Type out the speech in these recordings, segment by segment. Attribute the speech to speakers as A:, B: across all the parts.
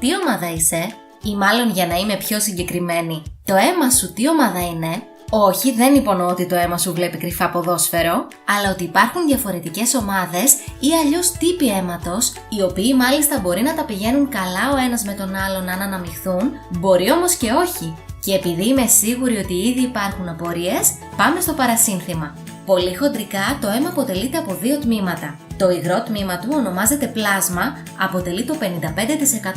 A: τι ομάδα είσαι? Ή μάλλον για να είμαι πιο συγκεκριμένη, το αίμα σου τι ομάδα είναι? Όχι, δεν υπονοώ ότι το αίμα σου βλέπει κρυφά ποδόσφαιρο, αλλά ότι υπάρχουν διαφορετικές ομάδες ή αλλιώς τύποι αίματος, οι οποίοι μάλιστα μπορεί να τα πηγαίνουν καλά ο ένας με τον άλλον αν αναμειχθούν, μπορεί όμως και όχι. Και επειδή είμαι σίγουρη ότι ήδη υπάρχουν απορίες, πάμε στο παρασύνθημα. Πολύ χοντρικά, το αίμα αποτελείται από δύο τμήματα. Το υγρό τμήμα του ονομάζεται πλάσμα, αποτελεί το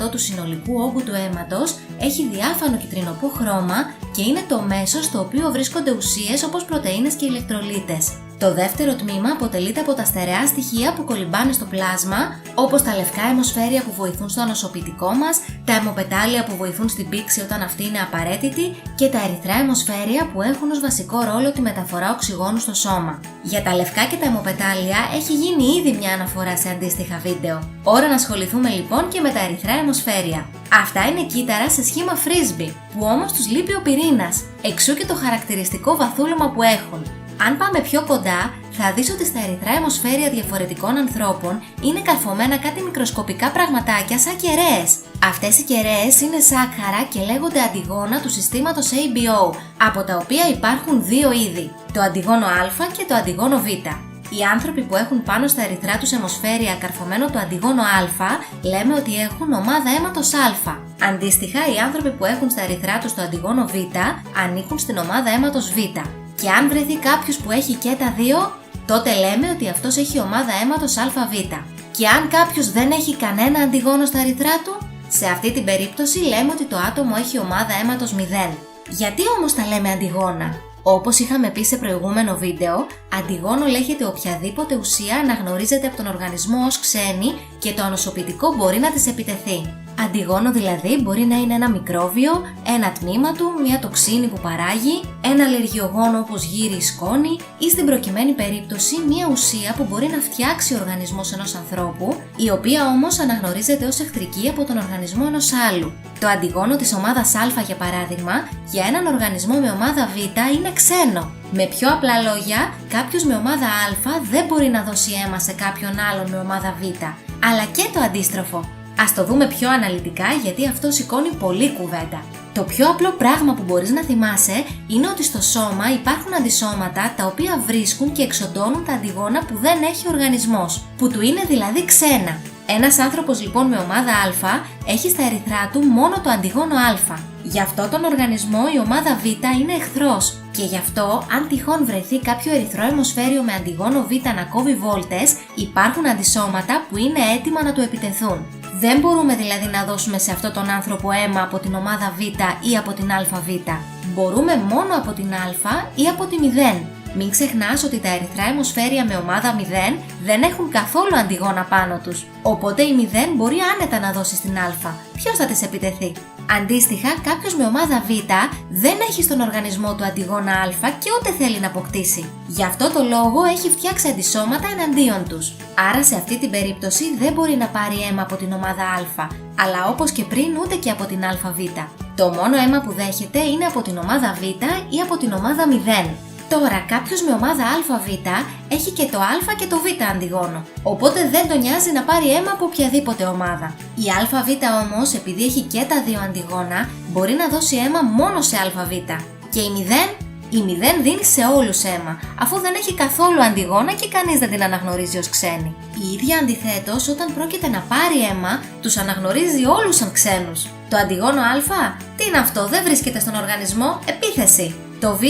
A: 55% του συνολικού όγκου του αίματος, έχει διάφανο κυτρινοπό χρώμα και είναι το μέσο στο οποίο βρίσκονται ουσίες όπως πρωτεΐνες και ηλεκτρολίτες. Το δεύτερο τμήμα αποτελείται από τα στερεά στοιχεία που κολυμπάνε στο πλάσμα, όπως τα λευκά αιμοσφαίρια που βοηθούν στο ανοσοποιητικό μας, τα αιμοπετάλια που βοηθούν στην πήξη όταν αυτή είναι απαραίτητη και τα ερυθρά αιμοσφαίρια που έχουν ως βασικό ρόλο τη μεταφορά οξυγόνου στο σώμα. Για τα λευκά και τα αιμοπετάλια έχει γίνει ήδη μια αναφορά σε αντίστοιχα βίντεο. Ώρα να ασχοληθούμε λοιπόν και με τα ερυθρά αιμοσφαίρια. Αυτά είναι κύτταρα σε σχήμα φρίσμπι, που όμως τους λείπει ο πυρήνας, εξού και το χαρακτηριστικό βαθούλωμα που έχουν. Αν πάμε πιο κοντά, θα δεις ότι στα ερυθρά αιμοσφαίρια διαφορετικών ανθρώπων είναι καρφωμένα κάτι μικροσκοπικά πραγματάκια σαν κεραίες. Αυτές οι κεραίες είναι σάκχαρα και λέγονται αντιγόνα του συστήματος ABO, από τα οποία υπάρχουν δύο είδη, το αντιγόνο Α και το αντιγόνο Β. Οι άνθρωποι που έχουν πάνω στα ερυθρά τους αιμοσφαίρια καρφωμένο το αντιγόνο Α, λέμε ότι έχουν ομάδα αίματος Α. Αντίστοιχα, οι άνθρωποι που έχουν στα ερυθρά τους το αντιγόνο Β ανήκουν στην ομάδα αίματος Β. Και αν βρεθεί κάποιος που έχει και τα δύο, τότε λέμε ότι αυτός έχει ομάδα αίματος ΑΒ. Και αν κάποιος δεν έχει κανένα αντιγόνο στα ερυθρά του, σε αυτή την περίπτωση λέμε ότι το άτομο έχει ομάδα αίματος 0. Γιατί όμως τα λέμε αντιγόνα? Όπως είχαμε πει σε προηγούμενο βίντεο, αντιγόνο λέγεται οποιαδήποτε ουσία αναγνωρίζεται από τον οργανισμό ως ξένη και το ανοσοποιητικό μπορεί να της επιτεθεί. Αντιγόνο δηλαδή μπορεί να είναι ένα μικρόβιο, ένα τμήμα του, μια τοξίνη που παράγει, ένα αλλεργιογόνο όπως γύρι ή σκόνη ή στην προκειμένη περίπτωση μια ουσία που μπορεί να φτιάξει ο οργανισμός ενός ανθρώπου, η οποία όμως αναγνωρίζεται ως εχθρική από τον οργανισμό ενός άλλου. Το αντιγόνο της ομάδας Α, για παράδειγμα, για έναν οργανισμό με ομάδα Β είναι ξένο. Με πιο απλά λόγια, κάποιος με ομάδα Α δεν μπορεί να δώσει αίμα σε κάποιον άλλον με ομάδα Β, αλλά και το αντίστροφο. Ας το δούμε πιο αναλυτικά γιατί αυτό σηκώνει πολύ κουβέντα. Το πιο απλό πράγμα που μπορείς να θυμάσαι είναι ότι στο σώμα υπάρχουν αντισώματα τα οποία βρίσκουν και εξοντώνουν τα αντιγόνα που δεν έχει ο οργανισμός, που του είναι δηλαδή ξένα. Ένας άνθρωπος λοιπόν με ομάδα Α έχει στα ερυθρά του μόνο το αντιγόνο Α. Γι' αυτό τον οργανισμό η ομάδα Β είναι εχθρός και γι' αυτό αν τυχόν βρεθεί κάποιο ερυθρό αιμοσφαίριο με αντιγόνο Β να κόβει βόλτες, υπάρχουν αντισώματα που είναι έτοιμα να του επιτεθούν. Δεν μπορούμε δηλαδή να δώσουμε σε αυτόν τον άνθρωπο αίμα από την ομάδα Β ή από την ΑΒ. Μπορούμε μόνο από την Α ή από τη 0. Μην ξεχνάς ότι τα ερυθρά αιμοσφαίρια με ομάδα 0 δεν έχουν καθόλου αντιγόνα πάνω τους. Οπότε η 0 μπορεί άνετα να δώσει στην Α. Ποιος θα της επιτεθεί? Αντίστοιχα, κάποιος με ομάδα Β δεν έχει στον οργανισμό του αντιγόνα Α και ούτε θέλει να αποκτήσει. Γι' αυτό το λόγο έχει φτιάξει αντισώματα εναντίον τους. Άρα σε αυτή την περίπτωση δεν μπορεί να πάρει αίμα από την ομάδα Α, αλλά όπως και πριν ούτε και από την ΑΒ. Το μόνο αίμα που δέχεται είναι από την ομάδα Β ή από την ομάδα 0. Τώρα, κάποιος με ομάδα ΑΒ έχει και το Α και το Β αντιγόνο, οπότε δεν τον νοιάζει να πάρει αίμα από οποιαδήποτε ομάδα. Η ΑΒ όμως, επειδή έχει και τα δύο αντιγόνα, μπορεί να δώσει αίμα μόνο σε ΑΒ. Και η 0 δίνει σε όλους αίμα, αφού δεν έχει καθόλου αντιγόνα και κανείς δεν την αναγνωρίζει ως ξένη. Η ίδια αντιθέτως, όταν πρόκειται να πάρει αίμα, τους αναγνωρίζει όλους σαν ξένους. Το αντιγόνο Α, τι είναι αυτό, δεν βρίσκεται στον οργανισμό, επίθεση. Το Β,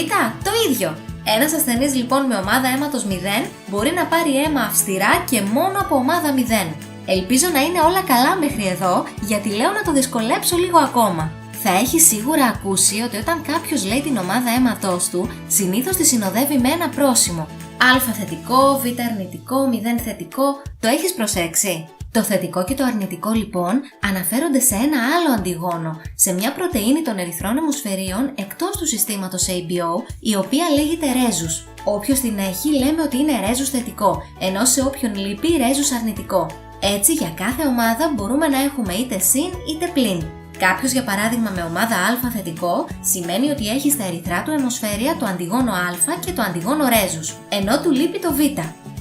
A: το ίδιο. Ένας ασθενής λοιπόν με ομάδα αίματος 0 μπορεί να πάρει αίμα αυστηρά και μόνο από ομάδα 0. Ελπίζω να είναι όλα καλά μέχρι εδώ, γιατί λέω να το δυσκολέψω λίγο ακόμα. Θα έχει σίγουρα ακούσει ότι όταν κάποιος λέει την ομάδα αίματός του, συνήθως τη συνοδεύει με ένα πρόσημο. Α θετικό, Β αρνητικό, 0 θετικό, το έχεις προσέξει? Το θετικό και το αρνητικό λοιπόν αναφέρονται σε ένα άλλο αντιγόνο, σε μια πρωτεΐνη των ερυθρών αιμοσφαιρίων εκτός του συστήματος ABO, η οποία λέγεται ρέζους. Όποιος την έχει λέμε ότι είναι ρέζους θετικό, ενώ σε όποιον λείπει ρέζους αρνητικό. Έτσι για κάθε ομάδα μπορούμε να έχουμε είτε συν είτε πλην. Κάποιος για παράδειγμα με ομάδα Α θετικό σημαίνει ότι έχει στα ερυθρά του αιμοσφαίρια το αντιγόνο Α και το αντιγόνο ρέζους, ενώ του λείπει το Β.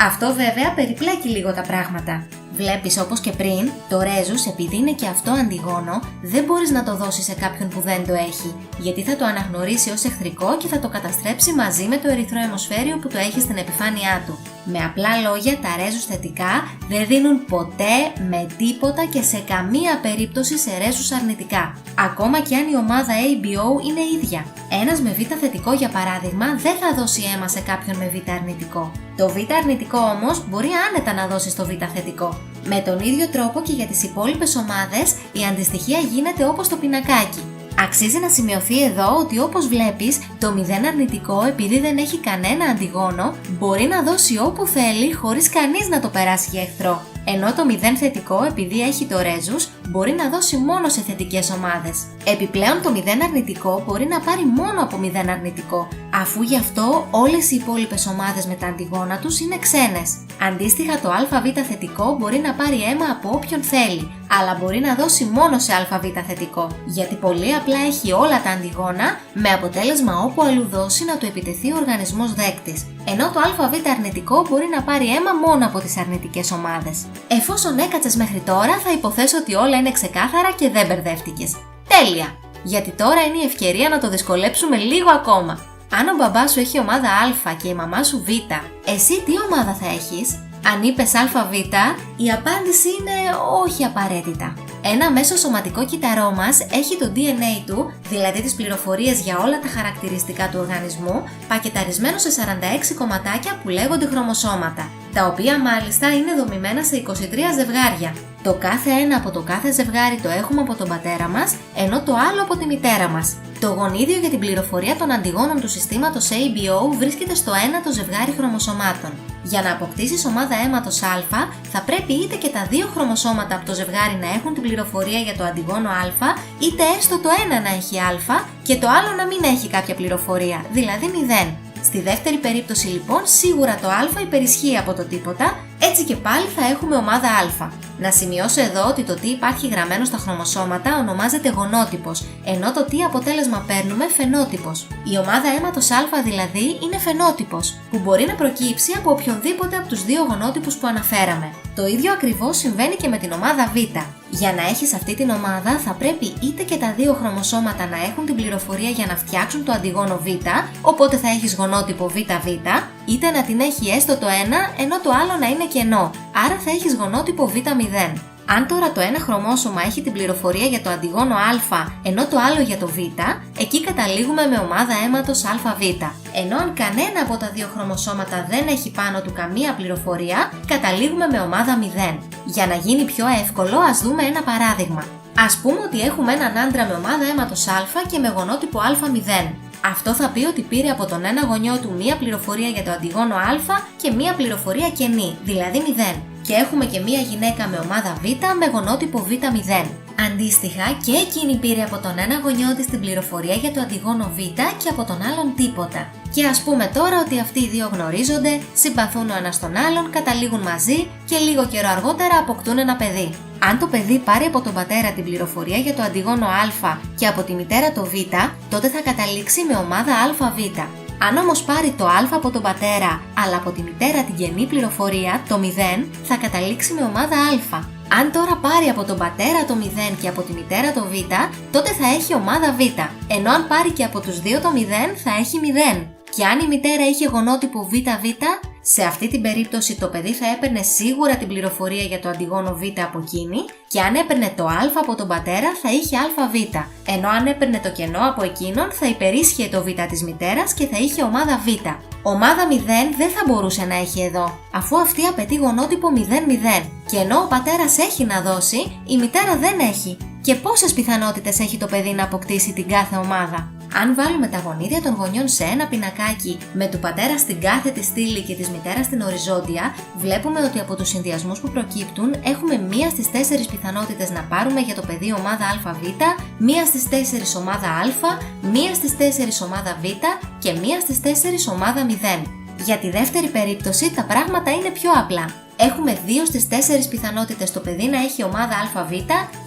A: Αυτό βέβαια περιπλέκει λίγο τα πράγματα. Βλέπεις, όπως και πριν, το ρέζους, επειδή είναι και αυτό αντιγόνο, δεν μπορείς να το δώσεις σε κάποιον που δεν το έχει, γιατί θα το αναγνωρίσει ως εχθρικό και θα το καταστρέψει μαζί με το ερυθρό αιμοσφαίριο που το έχει στην επιφάνειά του. Με απλά λόγια, τα ρέζους θετικά δεν δίνουν ποτέ με τίποτα και σε καμία περίπτωση σε ρέζους αρνητικά, ακόμα και αν η ομάδα ABO είναι ίδια. Ένας με Β θετικό, για παράδειγμα, δεν θα δώσει αίμα σε κάποιον με Β αρνητικό. Το Β αρνητικό όμως μπορεί άνετα να δώσει στο Β θετικό. Με τον ίδιο τρόπο και για τις υπόλοιπες ομάδες η αντιστοιχεία γίνεται όπως το πινακάκι. Αξίζει να σημειωθεί εδώ ότι, όπως βλέπεις, το 0 αρνητικό, επειδή δεν έχει κανένα αντιγόνο, μπορεί να δώσει όπου θέλει χωρίς κανείς να το περάσει για εχθρό. Ενώ το 0 θετικό, επειδή έχει το ρέζους, μπορεί να δώσει μόνο σε θετικές ομάδες. Επιπλέον, το 0 αρνητικό μπορεί να πάρει μόνο από 0 αρνητικό, αφού γι' αυτό όλες οι υπόλοιπες ομάδες με τα αντιγόνα τους είναι ξένες. Αντίστοιχα, το ΑΒ θετικό μπορεί να πάρει αίμα από όποιον θέλει, αλλά μπορεί να δώσει μόνο σε ΑΒ θετικό, γιατί πολύ απλά έχει όλα τα αντιγόνα, με αποτέλεσμα όπου αλλού δώσει να του επιτεθεί ο οργανισμός δέκτης. Ενώ το ΑΒ αρνητικό μπορεί να πάρει αίμα μόνο από τις αρνητικές ομάδες. Εφόσον έκατσες μέχρι τώρα, θα υποθέσω ότι όλα είναι ξεκάθαρα και δεν μπερδεύτηκες. Τέλεια! Γιατί τώρα είναι η ευκαιρία να το δυσκολέψουμε λίγο ακόμα. Αν ο μπαμπάς σου έχει ομάδα Α και η μαμά σου Β, εσύ τι ομάδα θα έχεις? Αν είπες ΑΒ, η απάντηση είναι όχι απαραίτητα. Ένα μέσο σωματικό κύτταρό μας έχει το DNA του, δηλαδή τις πληροφορίες για όλα τα χαρακτηριστικά του οργανισμού, πακεταρισμένο σε 46 κομματάκια που λέγονται χρωμοσώματα, τα οποία μάλιστα είναι δομημένα σε 23 ζευγάρια. Το κάθε ένα από το κάθε ζευγάρι το έχουμε από τον πατέρα μας, ενώ το άλλο από τη μητέρα μας. Το γονίδιο για την πληροφορία των αντιγόνων του συστήματος ABO βρίσκεται στο ένατο ζευγάρι χρωμοσωμάτων. Για να αποκτήσεις ομάδα αίματος Α, θα πρέπει είτε και τα δύο χρωμοσώματα από το ζευγάρι να έχουν την πληροφορία για το αντιγόνο Α, είτε έστω το ένα να έχει Α και το άλλο να μην έχει κάποια πληροφορία, δηλαδή 0. Στη δεύτερη περίπτωση λοιπόν, σίγουρα το Α υπερισχύει από το τίποτα, έτσι και πάλι θα έχουμε ομάδα Α. Να σημειώσω εδώ ότι το τι υπάρχει γραμμένο στα χρωμοσώματα ονομάζεται γονότυπος, ενώ το τι αποτέλεσμα παίρνουμε φαινότυπος. Η ομάδα αίματος Α δηλαδή είναι φαινότυπος, που μπορεί να προκύψει από οποιονδήποτε από τους δύο γονότυπους που αναφέραμε. Το ίδιο ακριβώς συμβαίνει και με την ομάδα Β. Για να έχεις αυτή την ομάδα θα πρέπει είτε και τα δύο χρωμοσώματα να έχουν την πληροφορία για να φτιάξουν το αντιγόνο Β, οπότε θα έχεις γονότυπο ΒΒ, είτε να την έχει έστω το ένα ενώ το άλλο να είναι κενό, άρα θα έχεις γονότυπο Β0. Αν τώρα το ένα χρωμόσωμα έχει την πληροφορία για το αντιγόνο Α ενώ το άλλο για το Β, εκεί καταλήγουμε με ομάδα αίματος ΑΒ. Ενώ αν κανένα από τα δύο χρωμοσώματα δεν έχει πάνω του καμία πληροφορία, καταλήγουμε με ομάδα 0. Για να γίνει πιο εύκολο, ας δούμε ένα παράδειγμα. Ας πούμε ότι έχουμε έναν άντρα με ομάδα αίματος Α και με γονότυπο Α0. Αυτό θα πει ότι πήρε από τον ένα γονιό του μία πληροφορία για το αντιγόνο Α και μία πληροφορία κενή, δηλαδή 0. Και έχουμε και μία γυναίκα με ομάδα Β με γονότυπο Β0. Αντίστοιχα, και εκείνη πήρε από τον ένα γονιό της την πληροφορία για το αντιγόνο Β και από τον άλλον τίποτα. Και ας πούμε τώρα ότι αυτοί οι δύο γνωρίζονται, συμπαθούν ο ένας τον άλλον, καταλήγουν μαζί και λίγο καιρό αργότερα αποκτούν ένα παιδί. Αν το παιδί πάρει από τον πατέρα την πληροφορία για το αντιγόνο Α και από τη μητέρα το Β, τότε θα καταλήξει με ομάδα ΑΒ. Αν όμως πάρει το Α από τον πατέρα, αλλά από τη μητέρα την κενή πληροφορία, το 0, θα καταλήξει με ομάδα Α. Αν τώρα πάρει από τον πατέρα το 0 και από τη μητέρα το Β, τότε θα έχει ομάδα Β. Ενώ αν πάρει και από τους δύο το 0, θα έχει 0. Και αν η μητέρα είχε γονότυπο ΒΒ, σε αυτή την περίπτωση το παιδί θα έπαιρνε σίγουρα την πληροφορία για το αντιγόνο Β από εκείνη, και αν έπαιρνε το Α από τον πατέρα θα είχε ΑΒ. Ενώ αν έπαιρνε το κενό από εκείνον θα υπερίσχυε το Β της μητέρας και θα είχε ομάδα Β. Ομάδα 0 δεν θα μπορούσε να έχει εδώ, αφού αυτή απαιτεί γονότυπο 0-0. Και ενώ ο πατέρας έχει να δώσει, η μητέρα δεν έχει. Και πόσες πιθανότητες έχει το παιδί να αποκτήσει την κάθε ομάδα? Αν βάλουμε τα γονίδια των γονιών σε ένα πινακάκι με του πατέρα στην κάθετη στήλη και της μητέρας στην οριζόντια, βλέπουμε ότι από τους συνδυασμούς που προκύπτουν έχουμε μία στις 4 πιθανότητες να πάρουμε για το παιδί ομάδα ΑΒ, μία στις 4 ομάδα Α, μία στις 4 ομάδα Β και μία στις 4 ομάδα 0. Για τη δεύτερη περίπτωση τα πράγματα είναι πιο απλά. Έχουμε 2 στις 4 πιθανότητες το παιδί να έχει ομάδα ΑΒ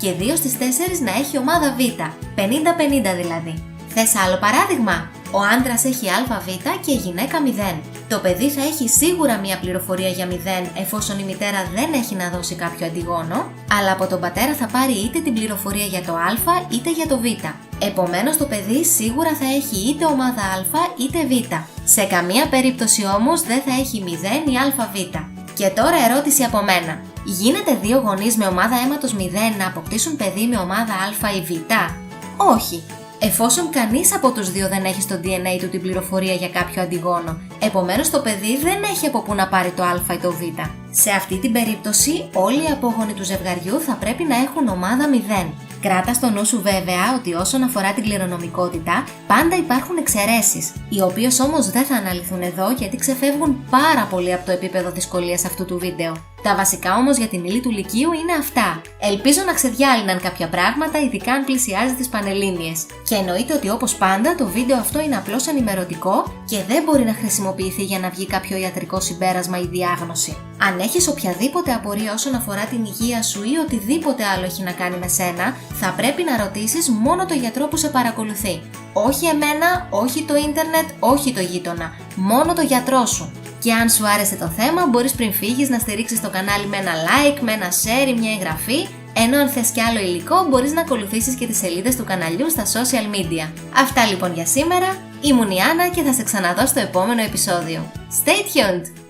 A: και 2 στις 4 να έχει ομάδα Β. 50-50 δηλαδή. Θες άλλο παράδειγμα? Ο άντρας έχει ΑΒ και η γυναίκα 0. Το παιδί θα έχει σίγουρα μία πληροφορία για 0 εφόσον η μητέρα δεν έχει να δώσει κάποιο αντιγόνο, αλλά από τον πατέρα θα πάρει είτε την πληροφορία για το α είτε για το β. Επομένως το παιδί σίγουρα θα έχει είτε ομάδα α είτε β. Σε καμία περίπτωση όμως δεν θα έχει 0 ή αβ. Και τώρα ερώτηση από μένα. Γίνεται δύο γονείς με ομάδα αίματος 0 να αποκτήσουν παιδί με ομάδα α ή β? Όχι. Εφόσον κανείς από τους δύο δεν έχει στο DNA του την πληροφορία για κάποιο αντιγόνο, επομένως το παιδί δεν έχει από πού να πάρει το α ή το β. Σε αυτή την περίπτωση όλοι οι απόγονοι του ζευγαριού θα πρέπει να έχουν ομάδα 0. Κράτα στο νου σου βέβαια ότι όσον αφορά την κληρονομικότητα, πάντα υπάρχουν εξαιρέσεις, οι οποίες όμως δεν θα αναλυθούν εδώ γιατί ξεφεύγουν πάρα πολύ από το επίπεδο δυσκολίας αυτού του βίντεο. Τα βασικά όμως για την ύλη του Λυκείου είναι αυτά. Ελπίζω να ξεδιάλυναν κάποια πράγματα, ειδικά αν πλησιάζει τις Πανελλήνιες. Και εννοείται ότι όπως πάντα το βίντεο αυτό είναι απλώς ενημερωτικό και δεν μπορεί να χρησιμοποιηθεί για να βγει κάποιο ιατρικό συμπέρασμα ή διάγνωση. Αν έχεις οποιαδήποτε απορία όσον αφορά την υγεία σου ή οτιδήποτε άλλο έχει να κάνει με σένα, θα πρέπει να ρωτήσεις μόνο το γιατρό που σε παρακολουθεί. Όχι εμένα, όχι το ίντερνετ, όχι το γείτονα. Μόνο το γιατρό σου. Και αν σου άρεσε το θέμα, μπορείς πριν φύγεις να στηρίξεις το κανάλι με ένα like, με ένα share ή μια εγγραφή, ενώ αν θες κι άλλο υλικό μπορείς να ακολουθήσεις και τις σελίδες του καναλιού στα social media. Αυτά λοιπόν για σήμερα, ήμουν η Άννα και θα σε ξαναδώ στο επόμενο επεισόδιο. Stay tuned!